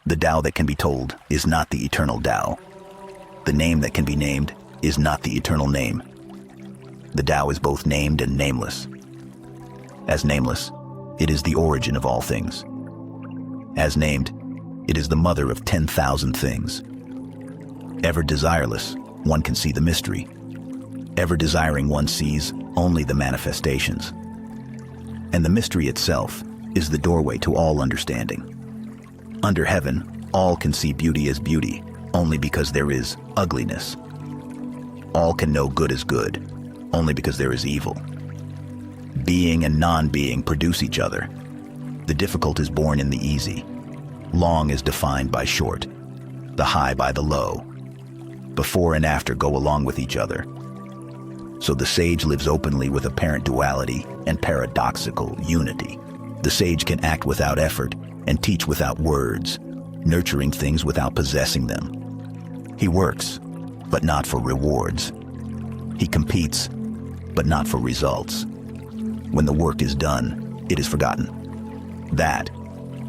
The Tao that can be told is not the eternal Tao. The name that can be named is not the eternal name. The Tao is both named and nameless. As nameless, it is the origin of all things. As named, it is the mother of 10,000 things. Ever desireless, one can see the mystery. Ever desiring, one sees only the manifestations. And the mystery itself is the doorway to all understanding. Under heaven, all can see beauty as beauty, only because there is ugliness. All can know good as good, only because there is evil. Being and non-being produce each other. The difficult is born in the easy. Long is defined by short, the high by the low. Before and after go along with each other. So the sage lives openly with apparent duality and paradoxical unity. The sage can act without effort and teach without words, nurturing things without possessing them. He works, but not for rewards. He competes, but not for results. When the work is done, it is forgotten. That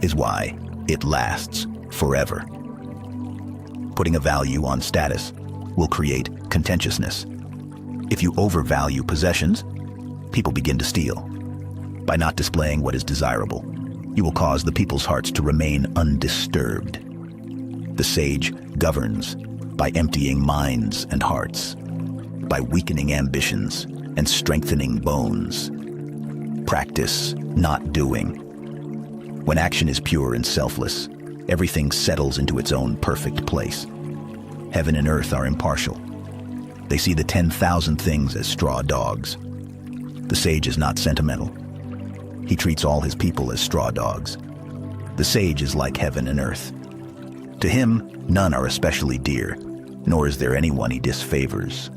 is why it lasts forever. Putting a value on status will create contentiousness. If you overvalue possessions, people begin to steal. By not displaying what is desirable, you will cause the people's hearts to remain undisturbed. The sage governs by emptying minds and hearts, by weakening ambitions and strengthening bones. Practice, not doing. When action is pure and selfless, everything settles into its own perfect place. Heaven and earth are impartial. They see the 10,000 things as straw dogs. The sage is not sentimental. He treats all his people as straw dogs. The sage is like heaven and earth. To him, none are especially dear, nor is there anyone he disfavors.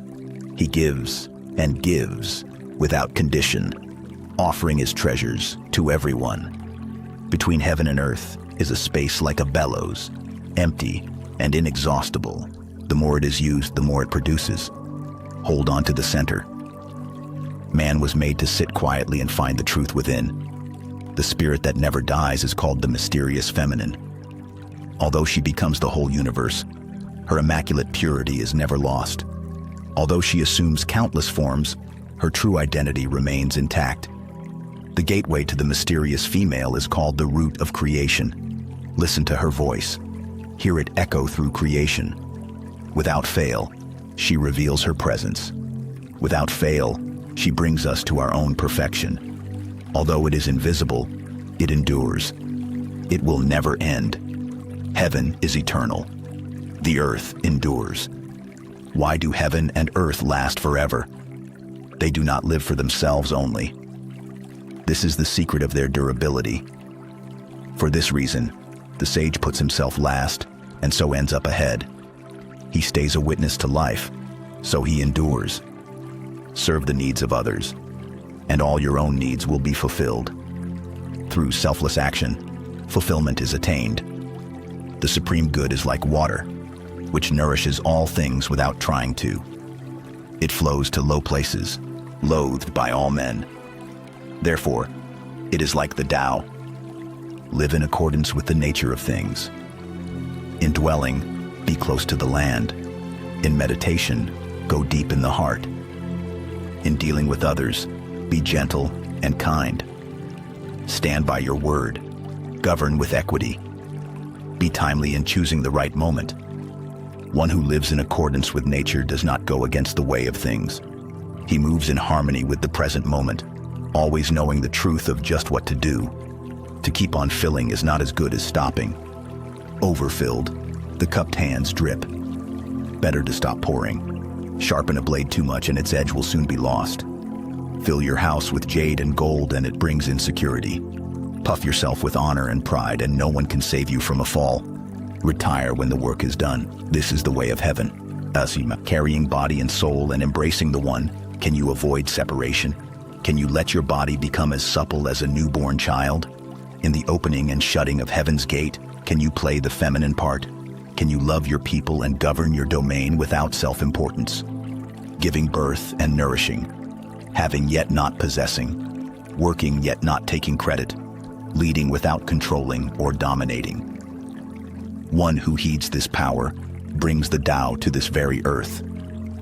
He gives and gives without condition, offering his treasures to everyone. Between heaven and earth is a space like a bellows, empty and inexhaustible. The more it is used, the more it produces. Hold on to the center. Man was made to sit quietly and find the truth within. The spirit that never dies is called the mysterious feminine. Although she becomes the whole universe, her immaculate purity is never lost. Although she assumes countless forms, her true identity remains intact. The gateway to the mysterious female is called the root of creation. Listen to her voice. Hear it echo through creation. Without fail, she reveals her presence. Without fail, she brings us to our own perfection. Although it is invisible, it endures. It will never end. Heaven is eternal. The earth endures. Why do heaven and earth last forever? They do not live for themselves only. This is the secret of their durability. For this reason, the sage puts himself last and so ends up ahead. He stays a witness to life, so he endures. Serve the needs of others, and all your own needs will be fulfilled. Through selfless action, fulfillment is attained. The supreme good is like water, which nourishes all things without trying to. It flows to low places, loathed by all men. Therefore, it is like the Tao. Live in accordance with the nature of things. In dwelling, be close to the land. In meditation, go deep in the heart. In dealing with others, be gentle and kind. Stand by your word. Govern with equity. Be timely in choosing the right moment. One who lives in accordance with nature does not go against the way of things. He moves in harmony with the present moment, always knowing the truth of just what to do. To keep on filling is not as good as stopping. Overfilled, the cupped hands drip. Better to stop pouring. Sharpen a blade too much and its edge will soon be lost. Fill your house with jade and gold and it brings insecurity. Puff yourself with honor and pride and no one can save you from a fall. Retire when the work is done. This is the way of heaven. Carrying body and soul and embracing the one, can you avoid separation? Can you let your body become as supple as a newborn child? In the opening and shutting of heaven's gate, can you play the feminine part? Can you love your people and govern your domain without self-importance? Giving birth and nourishing, having yet not possessing, working yet not taking credit, leading without controlling or dominating. One who heeds this power brings the Tao to this very earth.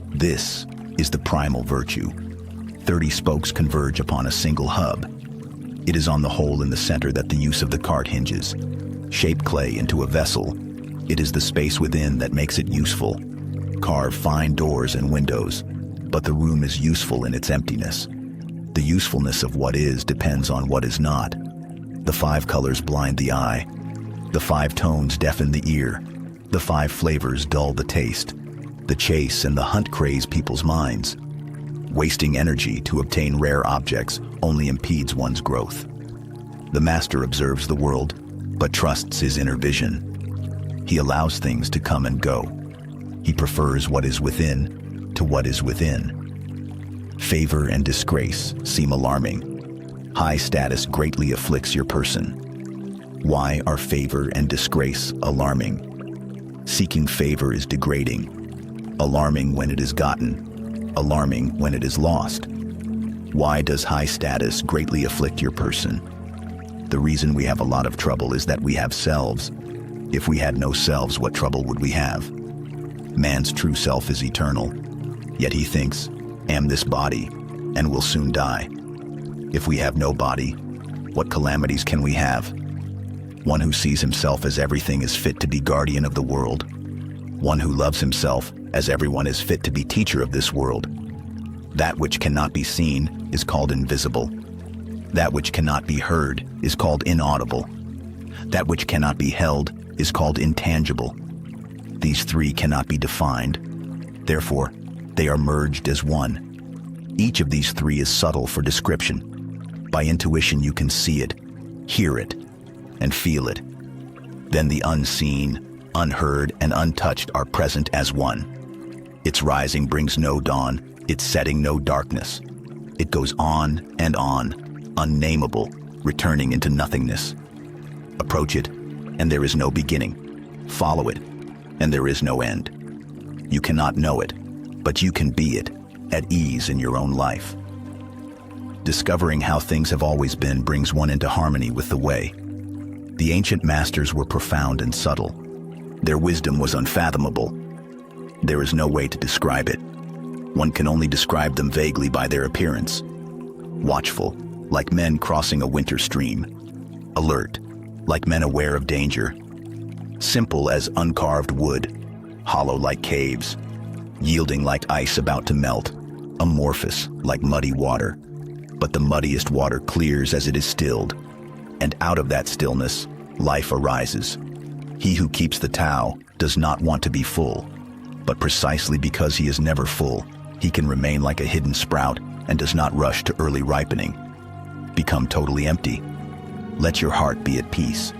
This is the primal virtue. 30 spokes converge upon a single hub. It is on the hole in the center that the use of the cart hinges. Shape clay into a vessel. It is the space within that makes it useful. Carve fine doors and windows, but the room is useful in its emptiness. The usefulness of what is depends on what is not. The 5 colors blind the eye. The 5 tones deafen the ear. The 5 flavors dull the taste. The chase and the hunt craze people's minds. Wasting energy to obtain rare objects only impedes one's growth. The master observes the world, but trusts his inner vision. He allows things to come and go. He prefers what is within to what is within. Favor and disgrace seem alarming. High status greatly afflicts your person. Why are favor and disgrace alarming? Seeking favor is degrading. Alarming when it is gotten. Alarming when it is lost. Why does high status greatly afflict your person? The reason we have a lot of trouble is that we have selves. If we had no selves, what trouble would we have? Man's true self is eternal, yet he thinks, am this body, and will soon die. If we have no body, what calamities can we have? One who sees himself as everything is fit to be guardian of the world. One who loves himself as everyone is fit to be teacher of this world. That which cannot be seen is called invisible. That which cannot be heard is called inaudible. That which cannot be held is called intangible. These 3 cannot be defined. Therefore, they are merged as one. Each of these 3 is subtle for description. By intuition you can see it, hear it, and feel it. Then the unseen, unheard, and untouched are present as one. Its rising brings no dawn, its setting no darkness. It goes on, unnameable, returning into nothingness. Approach it, and there is no beginning. Follow it, and there is no end. You cannot know it, but you can be it, at ease in your own life. Discovering how things have always been brings one into harmony with the way. The ancient masters were profound and subtle. Their wisdom was unfathomable. There is no way to describe it. One can only describe them vaguely by their appearance. Watchful, like men crossing a winter stream. Alert, like men aware of danger. Simple as uncarved wood, hollow like caves, yielding like ice about to melt, amorphous like muddy water. But the muddiest water clears as it is stilled, and out of that stillness, life arises. He who keeps the Tao does not want to be full, but precisely because he is never full, he can remain like a hidden sprout and does not rush to early ripening. Become totally empty. Let your heart be at peace.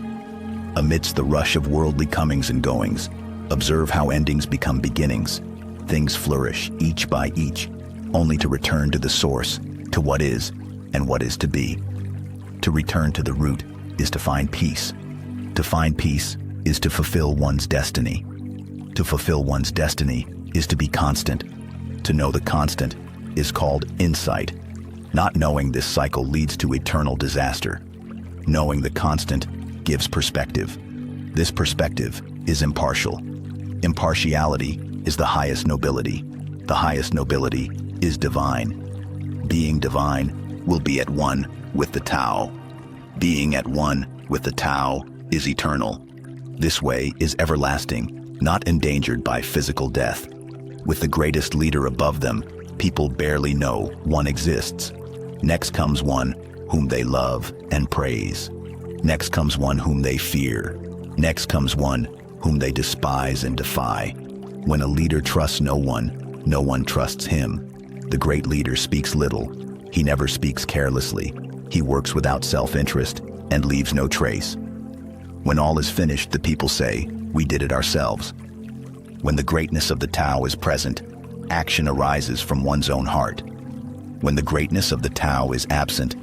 Amidst the rush of worldly comings and goings, observe how endings become beginnings. Things flourish, each by each, only to return to the source, to what is, and what is to be. To return to the root is to find peace. To find peace is to fulfill one's destiny. To fulfill one's destiny is to be constant. To know the constant is called insight. Not knowing this cycle leads to eternal disaster. Knowing the constant gives perspective. This perspective is impartial. Impartiality is the highest nobility. The highest nobility is divine. Being divine will be at one with the Tao. Being at one with the Tao is eternal. This way is everlasting, not endangered by physical death. With the greatest leader above them, people barely know one exists. Next comes one whom they love and praise. Next comes one whom they fear. Next comes one whom they despise and defy. When a leader trusts no one trusts him. The great leader speaks little. He never speaks carelessly. He works without self-interest and leaves no trace. When all is finished, the people say, "We did it ourselves." When the greatness of the Tao is present, action arises from one's own heart. When the greatness of the Tao is absent,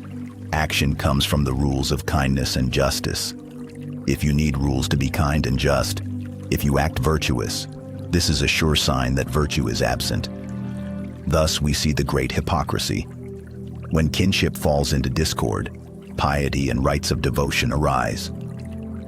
action comes from the rules of kindness and justice. If you need rules to be kind and just, if you act virtuous, this is a sure sign that virtue is absent. Thus we see the great hypocrisy. When kinship falls into discord, piety and rites of devotion arise.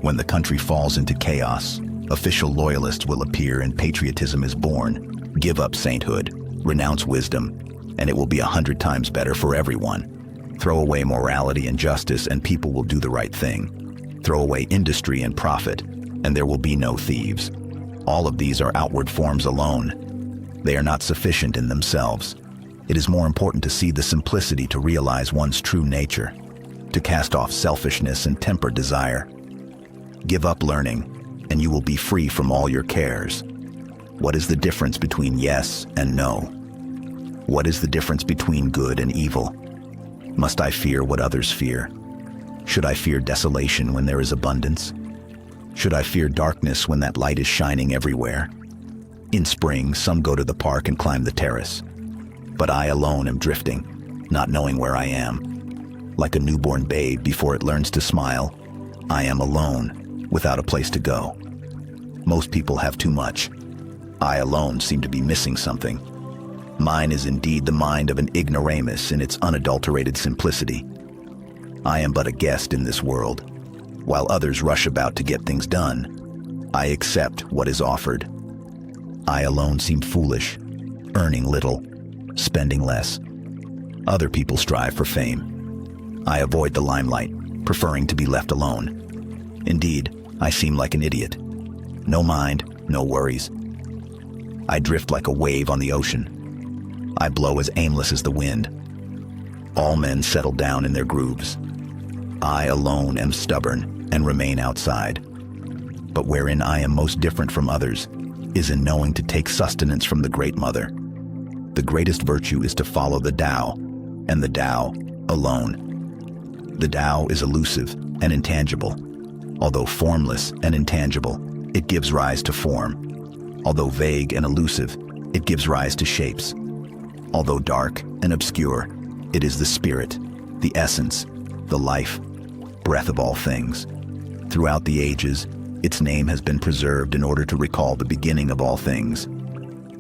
When the country falls into chaos, Official loyalists will appear and patriotism is born. Give up sainthood, renounce wisdom, and it will be 100 times better for everyone. Throw away morality and justice and people will do the right thing. Throw away industry and profit, and there will be no thieves. All of these are outward forms alone. They are not sufficient in themselves. It is more important to see the simplicity to realize one's true nature, to cast off selfishness and temper desire. Give up learning, and you will be free from all your cares. What is the difference between yes and no? What is the difference between good and evil? Must I fear what others fear? Should I fear desolation when there is abundance? Should I fear darkness when that light is shining everywhere? In spring, some go to the park and climb the terrace. But I alone am drifting, not knowing where I am. Like a newborn babe before it learns to smile, I am alone, without a place to go. Most people have too much. I alone seem to be missing something. Mine is indeed the mind of an ignoramus in its unadulterated simplicity. I am but a guest in this world. While others rush about to get things done, I accept what is offered. I alone seem foolish, earning little, spending less. Other people strive for fame. I avoid the limelight, preferring to be left alone. Indeed, I seem like an idiot. No mind, no worries. I drift like a wave on the ocean. I blow as aimless as the wind. All men settle down in their grooves. I alone am stubborn and remain outside. But wherein I am most different from others is in knowing to take sustenance from the Great Mother. The greatest virtue is to follow the Tao, and the Tao alone. The Tao is elusive and intangible. Although formless and intangible, it gives rise to form. Although vague and elusive, it gives rise to shapes. Although dark and obscure, it is the spirit, the essence, the life, breath of all things. Throughout the ages, its name has been preserved in order to recall the beginning of all things.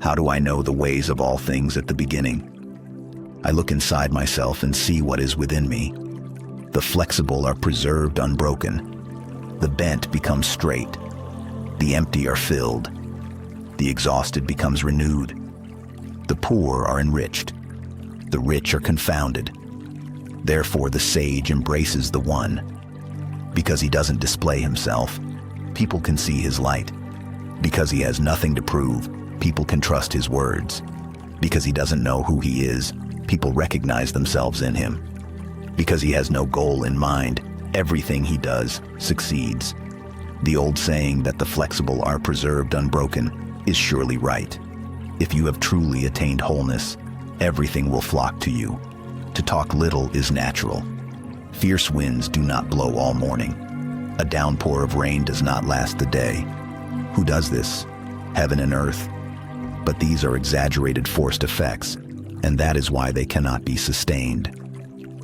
How do I know the ways of all things at the beginning? I look inside myself and see what is within me. The flexible are preserved unbroken. The bent become straight. The empty are filled. The exhausted becomes renewed. The poor are enriched. The rich are confounded. Therefore the sage embraces the one. Because he doesn't display himself, people can see his light. Because he has nothing to prove, people can trust his words. Because he doesn't know who he is, people recognize themselves in him. Because he has no goal in mind, everything he does succeeds. The old saying that the flexible are preserved unbroken is surely right. If you have truly attained wholeness, everything will flock to you. To talk little is natural. Fierce winds do not blow all morning. A downpour of rain does not last the day. Who does this? Heaven and earth. But these are exaggerated forced effects, and that is why they cannot be sustained.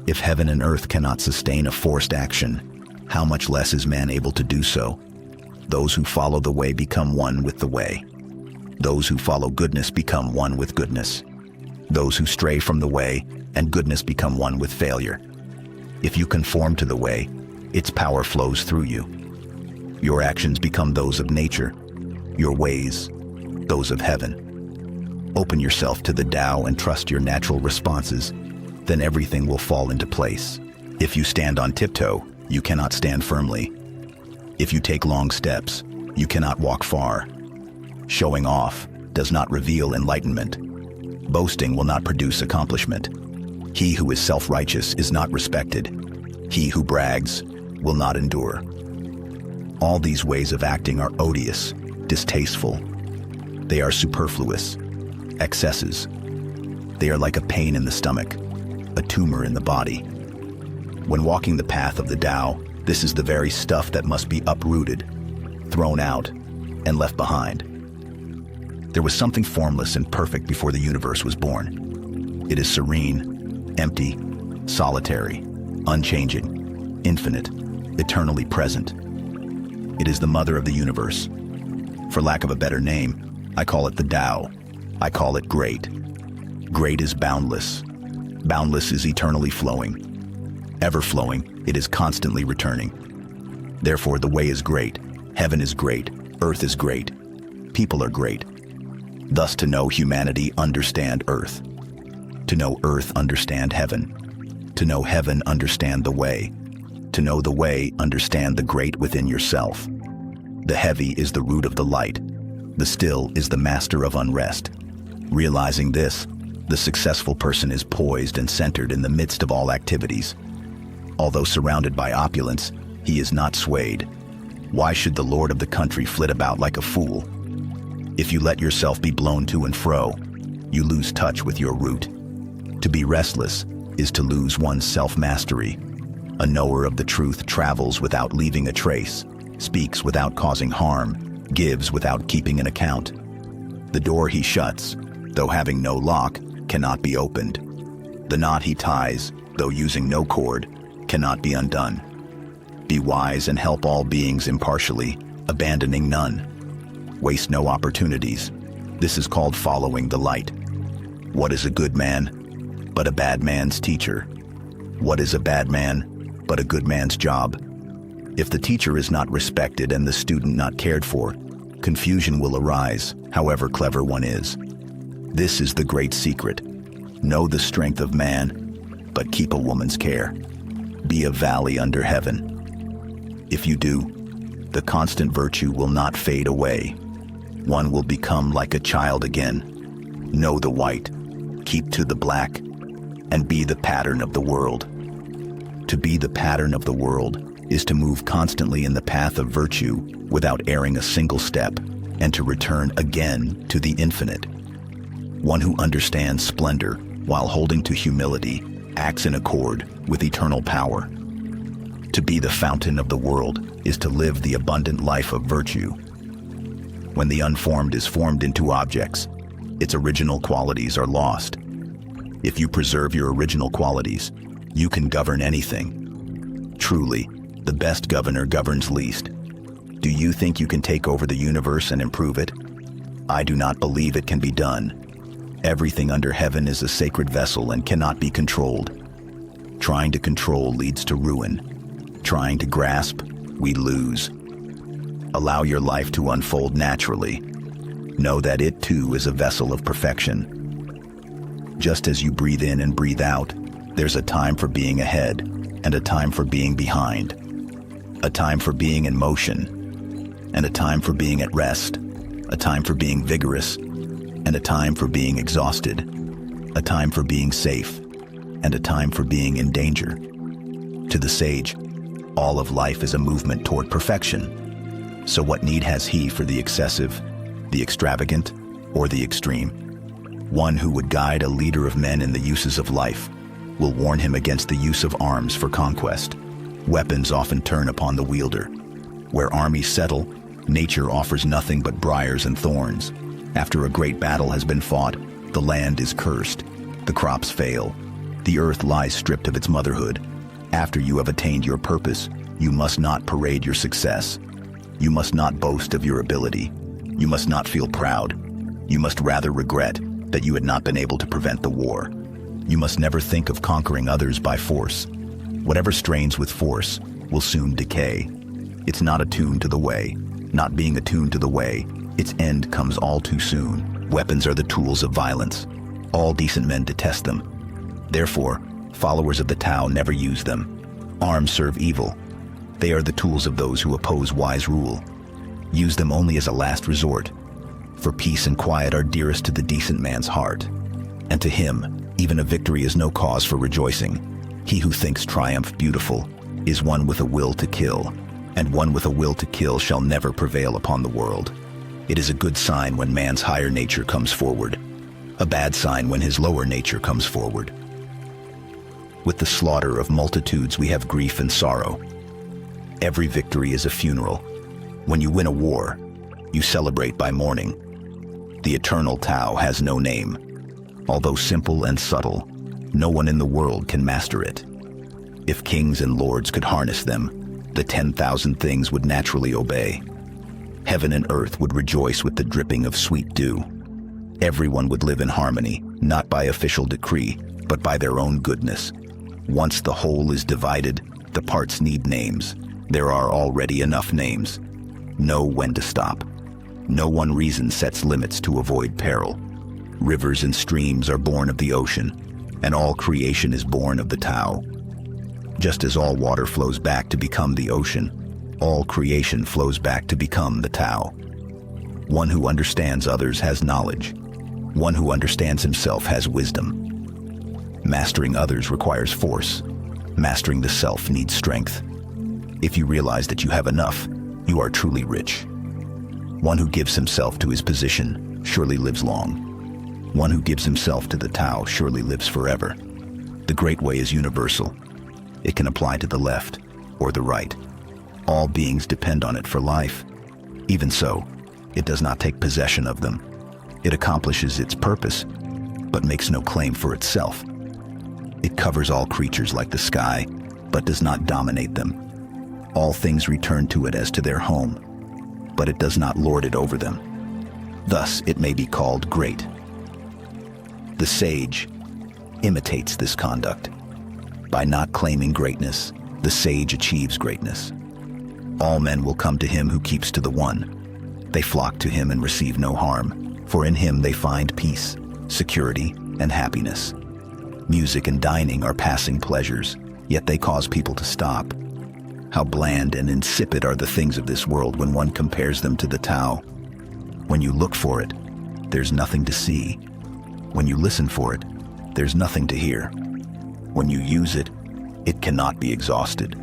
If heaven and earth cannot sustain a forced action, how much less is man able to do so? Those who follow the way become one with the way. Those who follow goodness become one with goodness. Those who stray from the way and goodness become one with failure. If you conform to the way, its power flows through you. Your actions become those of nature, your ways, those of heaven. Open yourself to the Tao and trust your natural responses, then everything will fall into place. If you stand on tiptoe, you cannot stand firmly. If you take long steps, you cannot walk far. Showing off does not reveal enlightenment. Boasting will not produce accomplishment. He who is self-righteous is not respected. He who brags will not endure. All these ways of acting are odious, distasteful. They are superfluous, excesses. They are like a pain in the stomach, a tumor in the body. When walking the path of the Tao, this is the very stuff that must be uprooted, thrown out, and left behind. There was something formless and perfect before the universe was born. It is serene, empty, solitary, unchanging, infinite, eternally present. It is the mother of the universe. For lack of a better name, I call it the Tao. I call it great. Great is boundless. Boundless is eternally flowing. Ever flowing, it is constantly returning. Therefore the way is great, heaven is great, Earth is great. People are great. Thus to know humanity, understand Earth. To know Earth, understand heaven. To know heaven, understand the way. To know the way, understand the great within yourself. The heavy is the root of the light. The still is the master of unrest. Realizing this, the successful person is poised and centered in the midst of all activities. Although surrounded by opulence, he is not swayed. Why should the lord of the country flit about like a fool? If you let yourself be blown to and fro, you lose touch with your root. To be restless is to lose one's self-mastery. A knower of the truth travels without leaving a trace, speaks without causing harm, gives without keeping an account. The door he shuts, though having no lock, cannot be opened. The knot he ties, though using no cord, cannot be undone. Be wise and help all beings impartially, abandoning none. Waste no opportunities. This is called following the light. What is a good man but a bad man's teacher? What is a bad man but a good man's job? If the teacher is not respected and the student not cared for, confusion will arise, however clever one is. This is the great secret. Know the strength of man, but keep a woman's care. Be a valley under heaven. If you do, the constant virtue will not fade away. One will become like a child again. Know the white, keep to the black, and be the pattern of the world. To be the pattern of the world is to move constantly in the path of virtue without erring a single step, and to return again to the infinite. One who understands splendor while holding to humility acts in accord with eternal power. To be the fountain of the world is to live the abundant life of virtue. When the unformed is formed into objects, its original qualities are lost. If you preserve your original qualities, you can govern anything. Truly, the best governor governs least. Do you think you can take over the universe and improve it? I do not believe it can be done. Everything under heaven is a sacred vessel and cannot be controlled. Trying to control leads to ruin. Trying to grasp, we lose. Allow your life to unfold naturally. Know that it too is a vessel of perfection. Just as you breathe in and breathe out, there's a time for being ahead and a time for being behind. A time for being in motion and a time for being at rest. A time for being vigorous and a time for being exhausted. A time for being safe and a time for being in danger. To the sage, all of life is a movement toward perfection. So what need has he for the excessive, the extravagant, or the extreme? One who would guide a leader of men in the uses of life will warn him against the use of arms for conquest. Weapons often turn upon the wielder. Where armies settle, nature offers nothing but briars and thorns. After a great battle has been fought, the land is cursed. The crops fail. The earth lies stripped of its motherhood. After you have attained your purpose, you must not parade your success. You must not boast of your ability. You must not feel proud. You must rather regret that you had not been able to prevent the war. You must never think of conquering others by force. Whatever strains with force will soon decay. It's not attuned to the way. Not being attuned to the way, its end comes all too soon. Weapons are the tools of violence. All decent men detest them. Therefore, followers of the Tao never use them. Arms serve evil. They are the tools of those who oppose wise rule. Use them only as a last resort. For peace and quiet are dearest to the decent man's heart. And to him, even a victory is no cause for rejoicing. He who thinks triumph beautiful is one with a will to kill, and one with a will to kill shall never prevail upon the world. It is a good sign when man's higher nature comes forward, a bad sign when his lower nature comes forward. With the slaughter of multitudes we have grief and sorrow. Every victory is a funeral. When you win a war, you celebrate by mourning. The eternal Tao has no name. Although simple and subtle, no one in the world can master it. If kings and lords could harness them, the 10,000 things would naturally obey. Heaven and earth would rejoice with the dripping of sweet dew. Everyone would live in harmony, not by official decree, but by their own goodness. Once the whole is divided, the parts need names. There are already enough names. Know when to stop. No one reason sets limits to avoid peril. Rivers and streams are born of the ocean, and all creation is born of the Tao. Just as all water flows back to become the ocean, all creation flows back to become the Tao. One who understands others has knowledge. One who understands himself has wisdom. Mastering others requires force. Mastering the self needs strength. If you realize that you have enough, you are truly rich. One who gives himself to his position surely lives long. One who gives himself to the Tao surely lives forever. The Great Way is universal. It can apply to the left or the right. All beings depend on it for life. Even so, it does not take possession of them. It accomplishes its purpose, but makes no claim for itself. It covers all creatures like the sky, but does not dominate them. All things return to it as to their home, but it does not lord it over them. Thus, it may be called great. The sage imitates this conduct. By not claiming greatness, the sage achieves greatness. All men will come to him who keeps to the one. They flock to him and receive no harm, for in him they find peace, security, and happiness. Music and dining are passing pleasures, yet they cause people to stop. How bland and insipid are the things of this world when one compares them to the Tao. When you look for it, there's nothing to see. When you listen for it, there's nothing to hear. When you use it, it cannot be exhausted.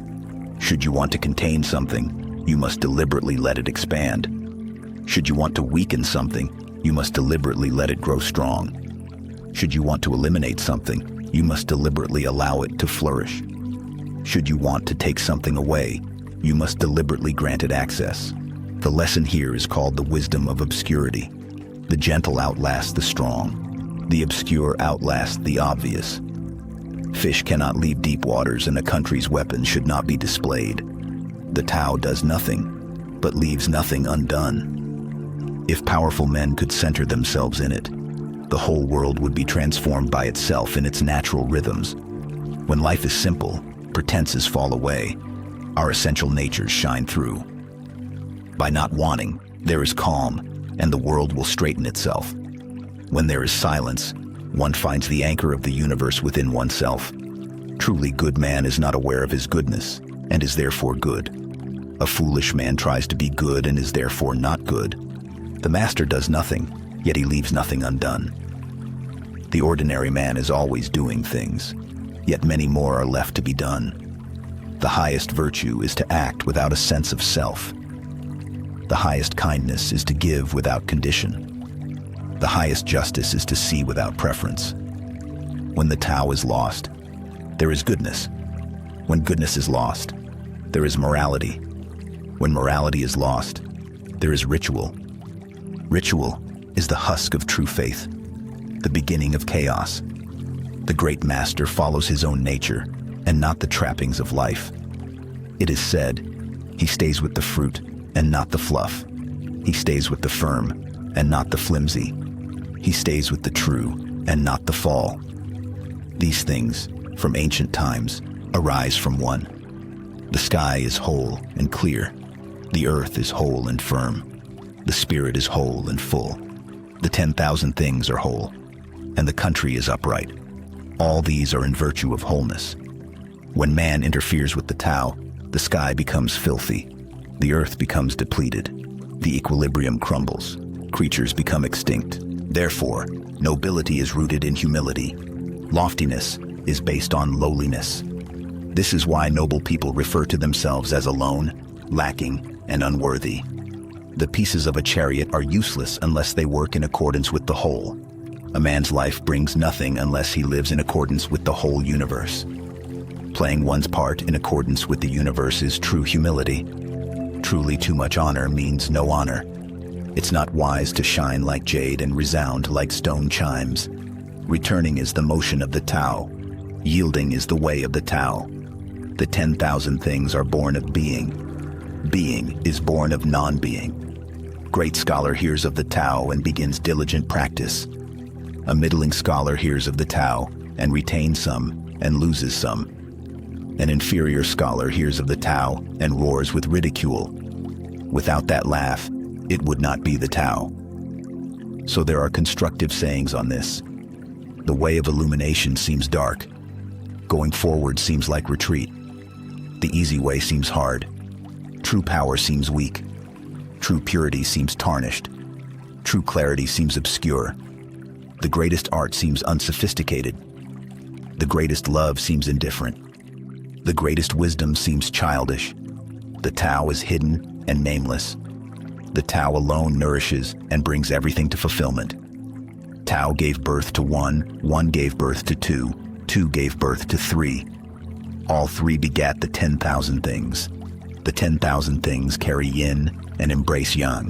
Should you want to contain something, you must deliberately let it expand. Should you want to weaken something, you must deliberately let it grow strong. Should you want to eliminate something, you must deliberately allow it to flourish. Should you want to take something away, you must deliberately grant it access. The lesson here is called the wisdom of obscurity. The gentle outlast the strong. The obscure outlast the obvious. Fish cannot leave deep waters, and a country's weapons should not be displayed. The Tao does nothing, but leaves nothing undone. If powerful men could center themselves in it, the whole world would be transformed by itself in its natural rhythms. When life is simple, pretenses fall away. Our essential natures shine through. By not wanting, there is calm, and the world will straighten itself. When there is silence, one finds the anchor of the universe within oneself. Truly good man is not aware of his goodness, and is therefore good. A foolish man tries to be good and is therefore not good. The master does nothing, yet he leaves nothing undone. The ordinary man is always doing things, yet many more are left to be done. The highest virtue is to act without a sense of self. The highest kindness is to give without condition. The highest justice is to see without preference. When the Tao is lost, there is goodness. When goodness is lost, there is morality. When morality is lost, there is ritual. Ritual is the husk of true faith, the beginning of chaos. The great master follows his own nature and not the trappings of life. It is said, he stays with the fruit and not the fluff. He stays with the firm and not the flimsy. He stays with the true and not the fall. These things, from ancient times, arise from one. The sky is whole and clear. The earth is whole and firm. The spirit is whole and full. The 10,000 things are whole, and the country is upright. All these are in virtue of wholeness. When man interferes with the Tao, the sky becomes filthy. The earth becomes depleted. The equilibrium crumbles. Creatures become extinct. Therefore, nobility is rooted in humility. Loftiness is based on lowliness. This is why noble people refer to themselves as alone, lacking, and unworthy. The pieces of a chariot are useless unless they work in accordance with the whole. A man's life brings nothing unless he lives in accordance with the whole universe. Playing one's part in accordance with the universe is true humility. Truly too much honor means no honor. It's not wise to shine like jade and resound like stone chimes. Returning is the motion of the Tao. Yielding is the way of the Tao. The 10,000 things are born of being. Being is born of non-being. Great scholar hears of the Tao and begins diligent practice. A middling scholar hears of the Tao and retains some and loses some. An inferior scholar hears of the Tao and roars with ridicule. Without that laugh, it would not be the Tao. So there are constructive sayings on this. The way of illumination seems dark. Going forward seems like retreat. The easy way seems hard. True power seems weak. True purity seems tarnished. True clarity seems obscure. The greatest art seems unsophisticated. The greatest love seems indifferent. The greatest wisdom seems childish. The Tao is hidden and nameless. The Tao alone nourishes and brings everything to fulfillment. Tao gave birth to one, one gave birth to two, two gave birth to three. All three begat the 10,000 things. The 10,000 things carry yin and embrace yang.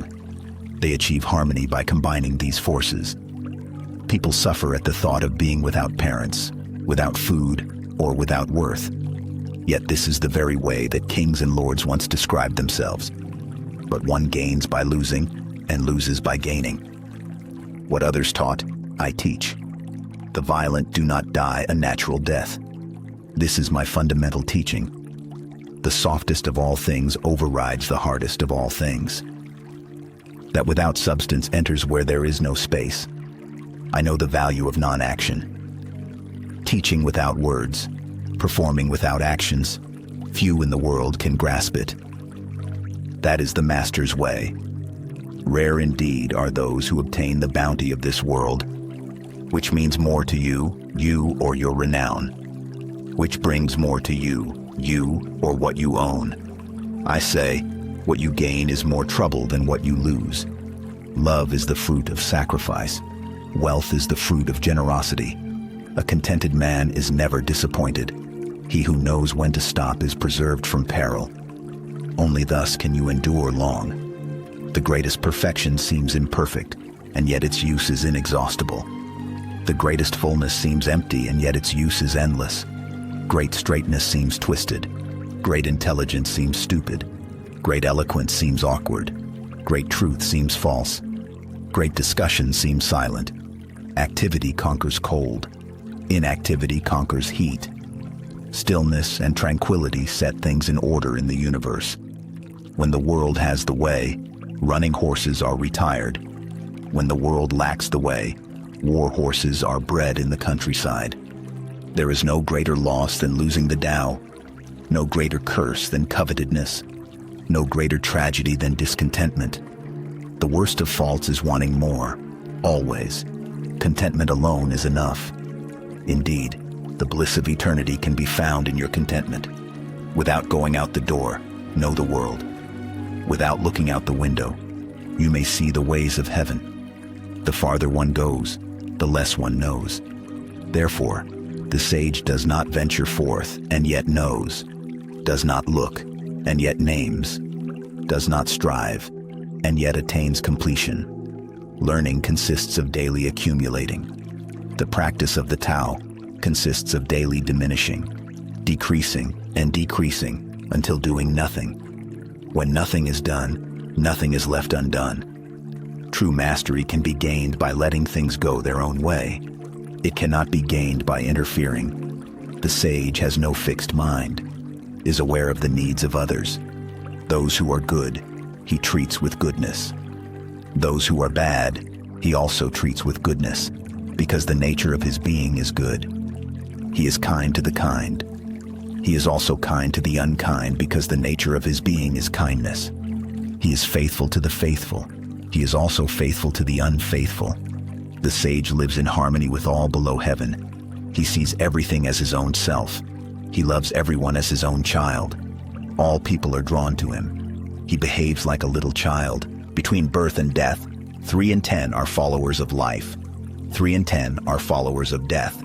They achieve harmony by combining these forces. People suffer at the thought of being without parents, without food, or without worth. Yet this is the very way that kings and lords once described themselves. But one gains by losing and loses by gaining. What others taught, I teach. The violent do not die a natural death. This is my fundamental teaching. The softest of all things overrides the hardest of all things. That without substance enters where there is no space. I know the value of non-action. Teaching without words, performing without actions, few in the world can grasp it. That is the Master's way. Rare indeed are those who obtain the bounty of this world, which means more to you or your renown, which brings more to you or what you own. I say, what you gain is more trouble than what you lose. Love is the fruit of sacrifice. Wealth is the fruit of generosity. A contented man is never disappointed. He who knows when to stop is preserved from peril. Only thus can you endure long. The greatest perfection seems imperfect, and yet its use is inexhaustible. The greatest fullness seems empty, and yet its use is endless. Great straightness seems twisted. Great intelligence seems stupid. Great eloquence seems awkward. Great truth seems false. Great discussion seems silent. Activity conquers cold. Inactivity conquers heat. Stillness and tranquility set things in order in the universe. When the world has the way, running horses are retired. When the world lacks the way, war horses are bred in the countryside. There is no greater loss than losing the Tao, no greater curse than covetousness, no greater tragedy than discontentment. The worst of faults is wanting more, always. Contentment alone is enough. Indeed, the bliss of eternity can be found in your contentment. Without going out the door, know the world. Without looking out the window, you may see the ways of heaven. The farther one goes, the less one knows. Therefore, the sage does not venture forth and yet knows, does not look and yet names, does not strive and yet attains completion. Learning consists of daily accumulating. The practice of the Tao consists of daily diminishing, decreasing and decreasing until doing nothing. When nothing is done, nothing is left undone. True mastery can be gained by letting things go their own way. It cannot be gained by interfering. The sage has no fixed mind, is aware of the needs of others. Those who are good, he treats with goodness. Those who are bad, he also treats with goodness, because the nature of his being is good. He is kind to the kind. He is also kind to the unkind, because the nature of his being is kindness. He is faithful to the faithful. He is also faithful to the unfaithful. The sage lives in harmony with all below heaven. He sees everything as his own self. He loves everyone as his own child. All people are drawn to him. He behaves like a little child. Between birth and death, 3 and 10 are followers of life. 3 and 10 are followers of death.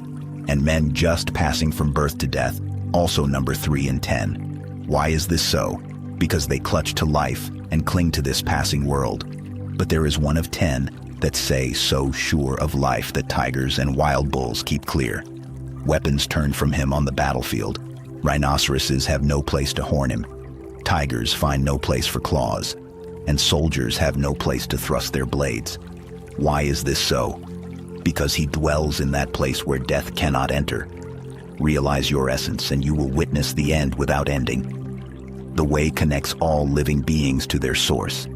And men just passing from birth to death also number 3 and 10. Why is this so? Because they clutch to life and cling to this passing world. But there is one of 10 that say so sure of life that tigers and wild bulls keep clear. Weapons turn from him on the battlefield. Rhinoceroses have no place to horn him. Tigers find no place for claws. And soldiers have no place to thrust their blades. Why is this so? Because he dwells in that place where death cannot enter. Realize your essence and you will witness the end without ending. The way connects all living beings to their source.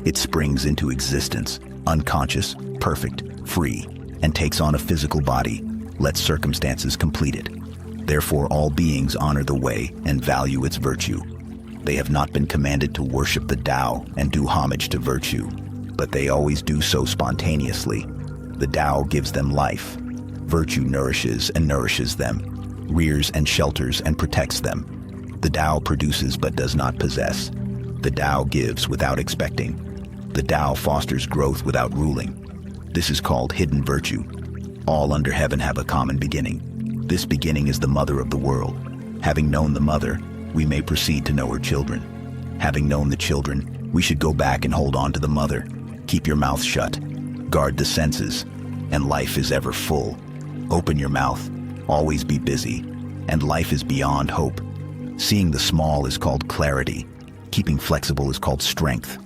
It springs into existence, unconscious, perfect, free, and takes on a physical body. Let circumstances complete it. Therefore all beings honor the way and value its virtue. They have not been commanded to worship the Tao and do homage to virtue, but they always do so spontaneously. The Tao gives them life. Virtue nourishes and nourishes them, rears and shelters and protects them. The Tao produces but does not possess. The Tao gives without expecting. The Tao fosters growth without ruling. This is called hidden virtue. All under heaven have a common beginning. This beginning is the mother of the world. Having known the mother, we may proceed to know her children. Having known the children, we should go back and hold on to the mother. Keep your mouth shut. Guard the senses, and life is ever full. Open your mouth, always be busy, and life is beyond hope. Seeing the small is called clarity. Keeping flexible is called strength.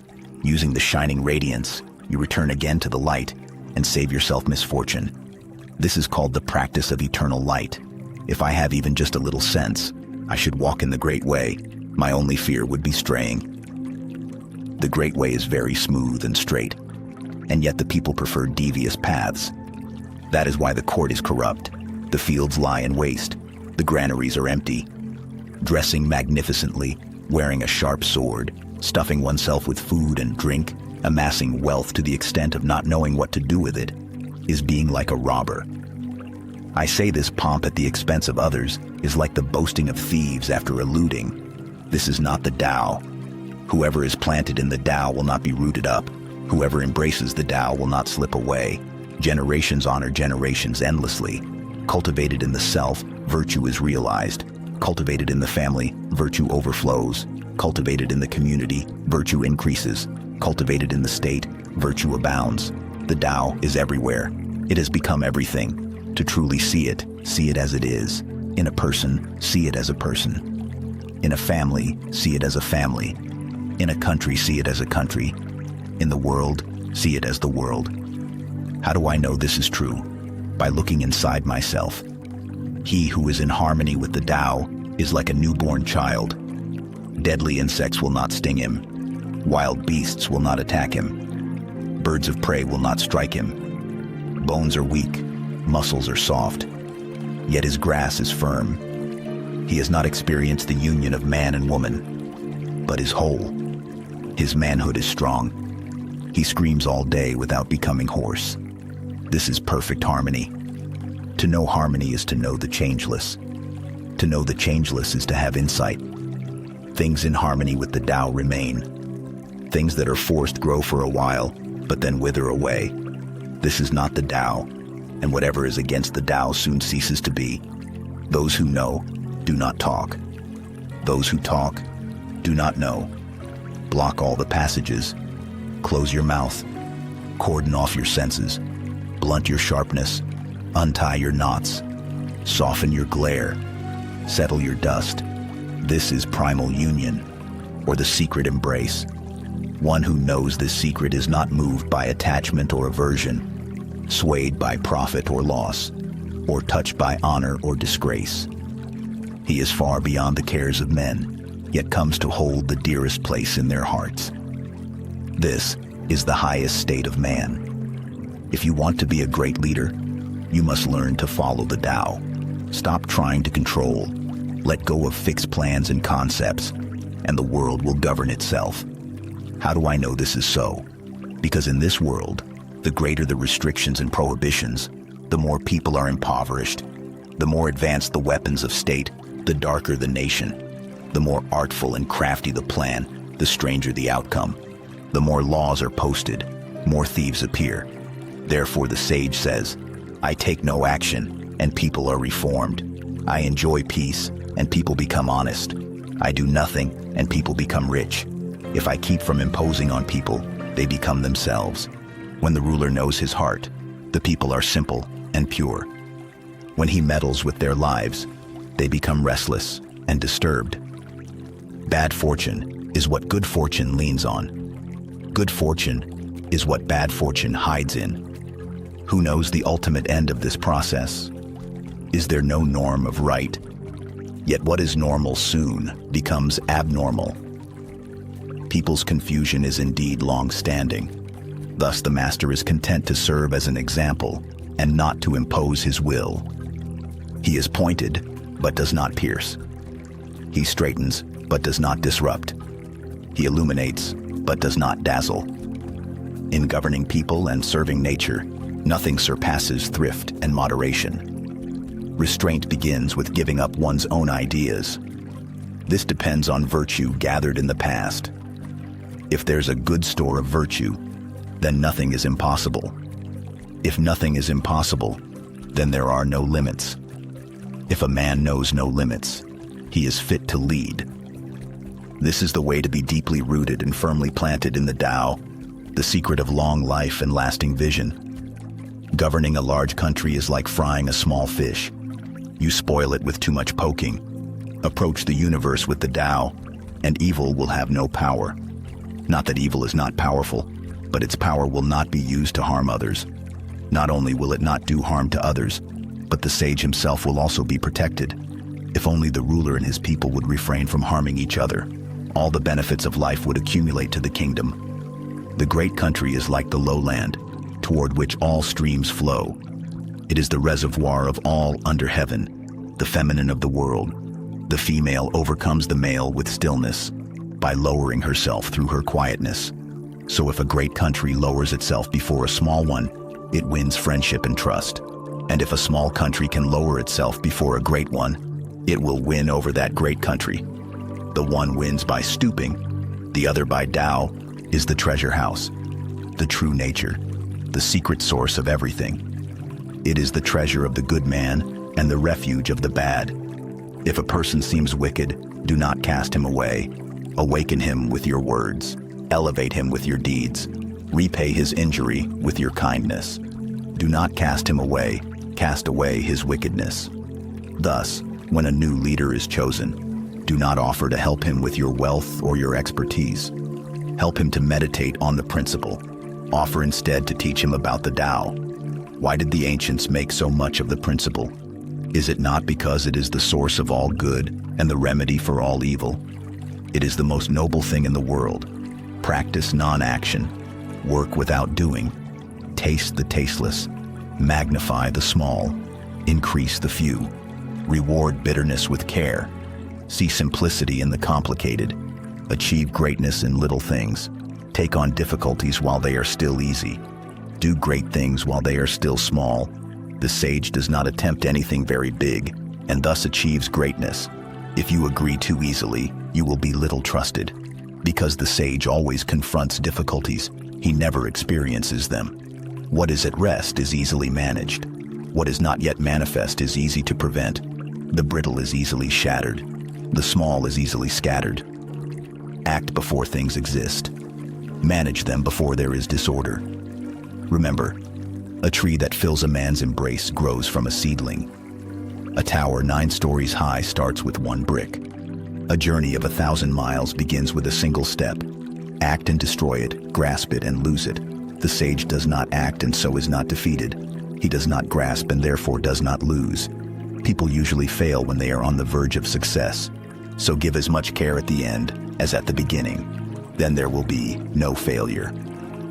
Using the shining radiance, you return again to the light and save yourself misfortune. This is called the practice of eternal light. If I have even just a little sense, I should walk in the great way. My only fear would be straying. The great way is very smooth and straight, and yet the people prefer devious paths. That is why the court is corrupt. The fields lie in waste. The granaries are empty. Dressing magnificently, wearing a sharp sword, stuffing oneself with food and drink, amassing wealth to the extent of not knowing what to do with it, is being like a robber. I say this pomp at the expense of others is like the boasting of thieves after eluding. This is not the Tao. Whoever is planted in the Tao will not be rooted up. Whoever embraces the Tao will not slip away. Generations honor generations endlessly. Cultivated in the self, virtue is realized. Cultivated in the family, virtue overflows. Cultivated in the community, virtue increases. Cultivated in the state, virtue abounds. The Tao is everywhere. It has become everything. To truly see it as it is. In a person, see it as a person. In a family, see it as a family. In a country, see it as a country. In the world, see it as the world. How do I know this is true? By looking inside myself. He who is in harmony with the Tao is like a newborn child. Deadly insects will not sting him. Wild beasts will not attack him. Birds of prey will not strike him. Bones are weak, muscles are soft, yet his grass is firm. He has not experienced the union of man and woman, but is whole. His manhood is strong. He screams all day without becoming hoarse. This is perfect harmony. To know harmony is to know the changeless. To know the changeless is to have insight. Things in harmony with the Tao remain. Things that are forced grow for a while, but then wither away. This is not the Tao, and whatever is against the Tao soon ceases to be. Those who know do not talk. Those who talk do not know. Block all the passages. Close your mouth. Cordon off your senses. Blunt your sharpness. Untie your knots. Soften your glare. Settle your dust. This is primal union, or the secret embrace. One who knows this secret is not moved by attachment or aversion, swayed by profit or loss, or touched by honor or disgrace. He is far beyond the cares of men, yet comes to hold the dearest place in their hearts. This is the highest state of man. If you want to be a great leader, you must learn to follow the Tao. Stop trying to control. Let go of fixed plans and concepts, and the world will govern itself. How do I know this is so? Because in this world, the greater the restrictions and prohibitions, the more people are impoverished. The more advanced the weapons of state, the darker the nation. The more artful and crafty the plan, the stranger the outcome. The more laws are posted, more thieves appear. Therefore the sage says, I take no action, and people are reformed. I enjoy peace, and people become honest. I do nothing, and people become rich. If I keep from imposing on people, they become themselves. When the ruler knows his heart, the people are simple and pure. When he meddles with their lives, they become restless and disturbed. Bad fortune is what good fortune leans on. Good fortune is what bad fortune hides in. Who knows the ultimate end of this process? Is there no norm of right? Yet what is normal soon becomes abnormal. People's confusion is indeed long-standing. Thus the master is content to serve as an example and not to impose his will. He is pointed, but does not pierce. He straightens, but does not disrupt. He illuminates, but does not dazzle. In governing people and serving nature, nothing surpasses thrift and moderation. Restraint begins with giving up one's own ideas. This depends on virtue gathered in the past. If there's a good store of virtue, then nothing is impossible. If nothing is impossible, then there are no limits. If a man knows no limits, he is fit to lead. This is the way to be deeply rooted and firmly planted in the Tao, the secret of long life and lasting vision. Governing a large country is like frying a small fish. You spoil it with too much poking. Approach the universe with the Tao, and evil will have no power. Not that evil is not powerful, but its power will not be used to harm others. Not only will it not do harm to others, but the sage himself will also be protected. If only the ruler and his people would refrain from harming each other, all the benefits of life would accumulate to the kingdom. The great country is like the lowland, toward which all streams flow. It is the reservoir of all under heaven, the feminine of the world. The female overcomes the male with stillness, by lowering herself through her quietness. So if a great country lowers itself before a small one, it wins friendship and trust. And if a small country can lower itself before a great one, it will win over that great country. The one wins by stooping, the other by Tao, is the treasure house, the true nature, the secret source of everything. It is the treasure of the good man and the refuge of the bad. If a person seems wicked, do not cast him away. Awaken him with your words. Elevate him with your deeds. Repay his injury with your kindness. Do not cast him away. Cast away his wickedness. Thus, when a new leader is chosen, do not offer to help him with your wealth or your expertise. Help him to meditate on the principle. Offer instead to teach him about the Tao. Why did the ancients make so much of the principle? Is it not because it is the source of all good and the remedy for all evil? It is the most noble thing in the world. Practice non-action. Work without doing. Taste the tasteless. Magnify the small. Increase the few. Reward bitterness with care. See simplicity in the complicated. Achieve greatness in little things. Take on difficulties while they are still easy. Do great things while they are still small. The sage does not attempt anything very big, and thus achieves greatness. If you agree too easily, you will be little trusted. Because the sage always confronts difficulties, he never experiences them. What is at rest is easily managed. What is not yet manifest is easy to prevent. The brittle is easily shattered. The small is easily scattered. Act before things exist. Manage them before there is disorder. Remember, a tree that fills a man's embrace grows from a seedling. A tower 9 stories high starts with 1 brick. A journey of 1,000 miles begins with a single step. Act and destroy it, grasp it and lose it. The sage does not act and so is not defeated. He does not grasp and therefore does not lose. People usually fail when they are on the verge of success. So give as much care at the end as at the beginning. Then there will be no failure.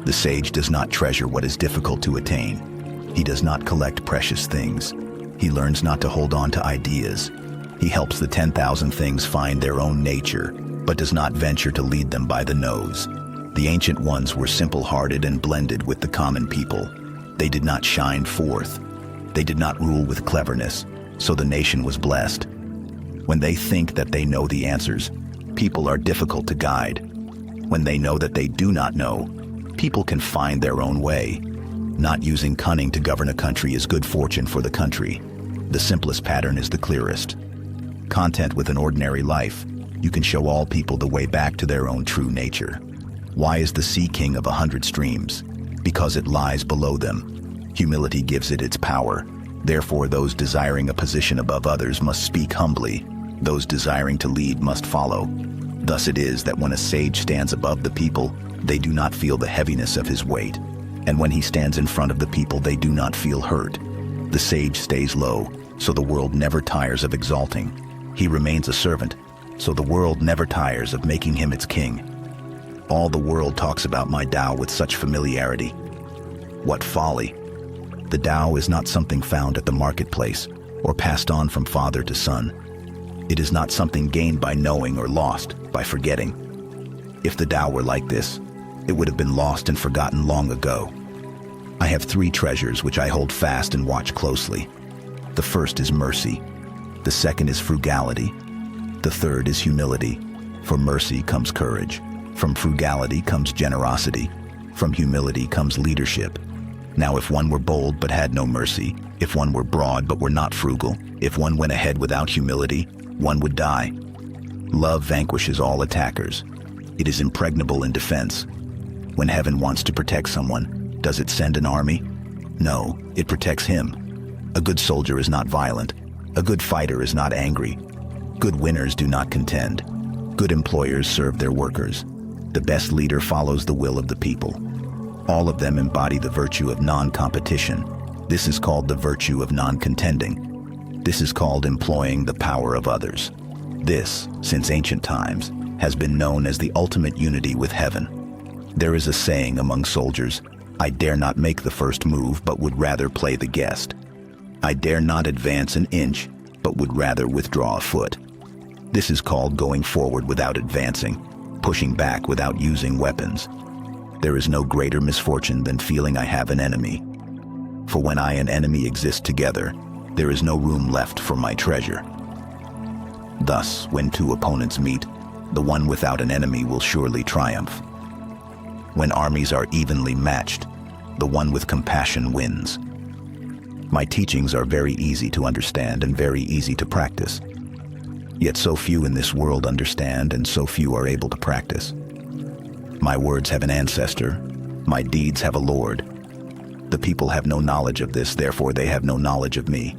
The sage does not treasure what is difficult to attain. He does not collect precious things. He learns not to hold on to ideas. He helps the 10,000 things find their own nature, but does not venture to lead them by the nose. The ancient ones were simple-hearted and blended with the common people. They did not shine forth. They did not rule with cleverness, so the nation was blessed. When they think that they know the answers, people are difficult to guide. When they know that they do not know, people can find their own way. Not using cunning to govern a country is good fortune for the country. The simplest pattern is the clearest. Content with an ordinary life, you can show all people the way back to their own true nature. Why is the sea king of 100 streams? Because it lies below them. Humility gives it its power. Therefore, those desiring a position above others must speak humbly. Those desiring to lead must follow. Thus it is that when a sage stands above the people, they do not feel the heaviness of his weight. And when he stands in front of the people, they do not feel hurt. The sage stays low, so the world never tires of exalting. He remains a servant, so the world never tires of making him its king. All the world talks about my Tao with such familiarity. What folly! The Tao is not something found at the marketplace or passed on from father to son. It is not something gained by knowing or lost by forgetting. If the Tao were like this, it would have been lost and forgotten long ago. I have 3 treasures which I hold fast and watch closely. The first is mercy. The second is frugality. The third is humility. From mercy comes courage. From frugality comes generosity. From humility comes leadership. Now if one were bold but had no mercy, if one were broad but were not frugal, if one went ahead without humility, one would die. Love vanquishes all attackers. It is impregnable in defense. When heaven wants to protect someone, does it send an army? No, it protects him. A good soldier is not violent. A good fighter is not angry. Good winners do not contend. Good employers serve their workers. The best leader follows the will of the people. All of them embody the virtue of non-competition. This is called the virtue of non-contending. This is called employing the power of others. This, since ancient times, has been known as the ultimate unity with heaven. There is a saying among soldiers, "I dare not make the first move, but would rather play the guest. I dare not advance an inch, but would rather withdraw a foot." This is called going forward without advancing, pushing back without using weapons. There is no greater misfortune than feeling I have an enemy. For when I and enemy exist together, there is no room left for my treasure. Thus, when 2 opponents meet, the one without an enemy will surely triumph. When armies are evenly matched, the one with compassion wins. My teachings are very easy to understand and very easy to practice. Yet so few in this world understand and so few are able to practice. My words have an ancestor, my deeds have a Lord. The people have no knowledge of this, therefore they have no knowledge of me.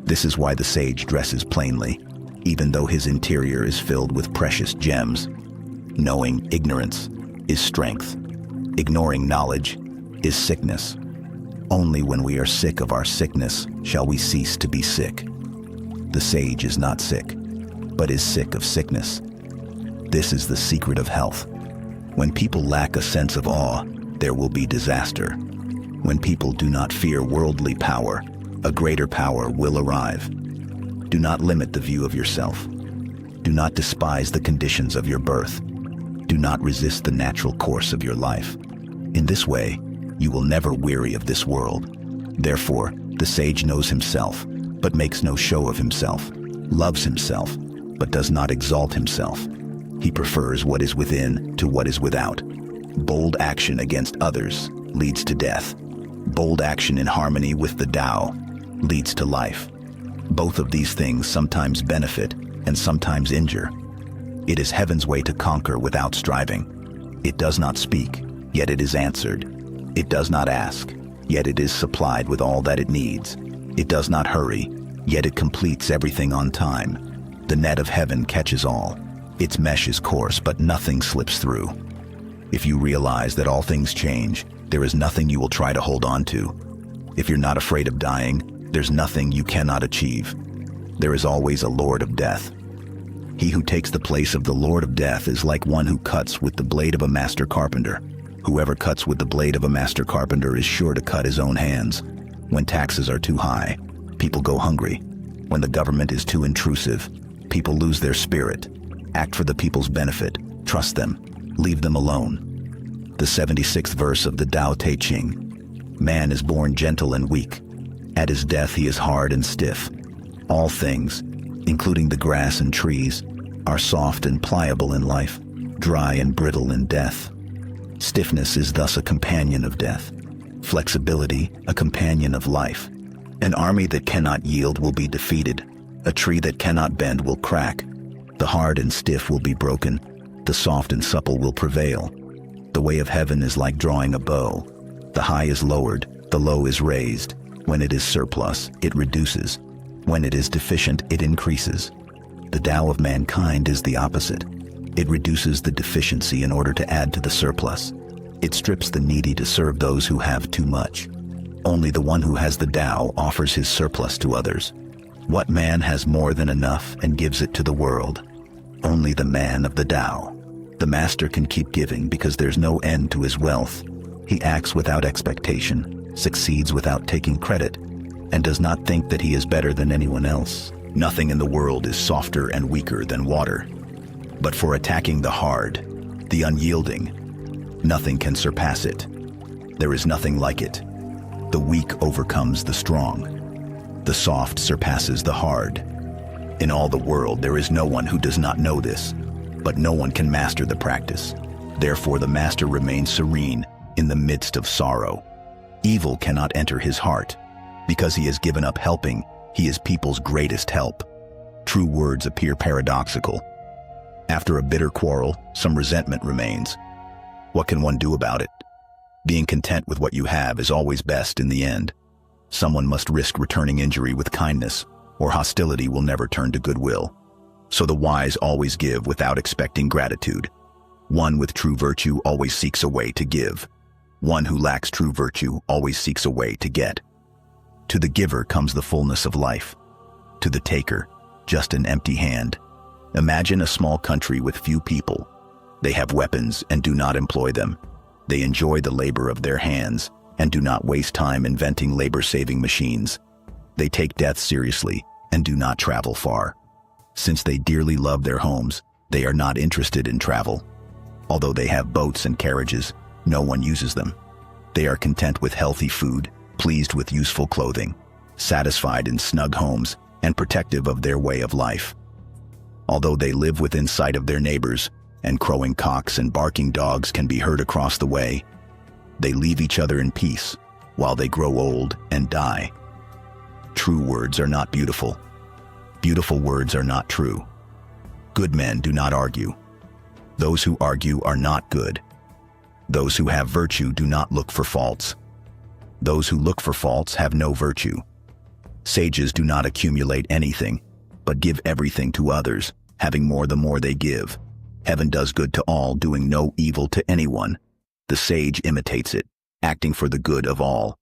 This is why the sage dresses plainly, even though his interior is filled with precious gems. Knowing ignorance is strength. Ignoring knowledge is sickness. Only when we are sick of our sickness shall we cease to be sick. The sage is not sick, but is sick of sickness. This is the secret of health. When people lack a sense of awe, there will be disaster. When people do not fear worldly power, a greater power will arrive. Do not limit the view of yourself. Do not despise the conditions of your birth. Do not resist the natural course of your life. In this way, you will never weary of this world. Therefore, the sage knows himself, but makes no show of himself, loves himself, but does not exalt himself. He prefers what is within to what is without. Bold action against others leads to death. Bold action in harmony with the Tao leads to life. Both of these things sometimes benefit and sometimes injure. It is heaven's way to conquer without striving. It does not speak, yet it is answered. It does not ask, yet it is supplied with all that it needs. It does not hurry, yet it completes everything on time. The net of heaven catches all. Its mesh is coarse, but nothing slips through. If you realize that all things change, there is nothing you will try to hold on to. If you're not afraid of dying, there's nothing you cannot achieve. There is always a Lord of Death. He who takes the place of the Lord of Death is like one who cuts with the blade of a master carpenter. Whoever cuts with the blade of a master carpenter is sure to cut his own hands. When taxes are too high, people go hungry. When the government is too intrusive, people lose their spirit. Act for the people's benefit. Trust them. Leave them alone. The 76th verse of the Tao Te Ching. Man is born gentle and weak. At his death he is hard and stiff. All things, including the grass and trees, are soft and pliable in life, dry and brittle in death. Stiffness is thus a companion of death. Flexibility, a companion of life. An army that cannot yield will be defeated. A tree that cannot bend will crack. The hard and stiff will be broken. The soft and supple will prevail. The way of heaven is like drawing a bow. The high is lowered, the low is raised. When it is surplus, it reduces. When it is deficient, it increases. The Tao of mankind is the opposite. It reduces the deficiency in order to add to the surplus. It strips the needy to serve those who have too much. Only the one who has the Tao offers his surplus to others. What man has more than enough and gives it to the world? Only the man of the Tao. The master can keep giving because there's no end to his wealth. He acts without expectation, succeeds without taking credit, and does not think that he is better than anyone else. Nothing in the world is softer and weaker than water. But for attacking the hard, the unyielding, nothing can surpass it. There is nothing like it. The weak overcomes the strong. The soft surpasses the hard. In all the world, there is no one who does not know this, but no one can master the practice. Therefore, the master remains serene in the midst of sorrow. Evil cannot enter his heart. Because he has given up helping, he is people's greatest help. True words appear paradoxical. After a bitter quarrel, some resentment remains. What can one do about it? Being content with what you have is always best in the end. Someone must risk returning injury with kindness, or hostility will never turn to goodwill. So the wise always give without expecting gratitude. One with true virtue always seeks a way to give. One who lacks true virtue always seeks a way to get. To the giver comes the fullness of life. To the taker, just an empty hand. Imagine a small country with few people. They have weapons and do not employ them. They enjoy the labor of their hands and do not waste time inventing labor-saving machines. They take death seriously and do not travel far. Since they dearly love their homes, they are not interested in travel. Although they have boats and carriages, no one uses them. They are content with healthy food, pleased with useful clothing, satisfied in snug homes, and protective of their way of life. Although they live within sight of their neighbors, and crowing cocks and barking dogs can be heard across the way, they leave each other in peace while they grow old and die. True words are not beautiful. Beautiful words are not true. Good men do not argue. Those who argue are not good. Those who have virtue do not look for faults. Those who look for faults have no virtue. Sages do not accumulate anything, but give everything to others, having more the more they give. Heaven does good to all, doing no evil to anyone. The sage imitates it, acting for the good of all.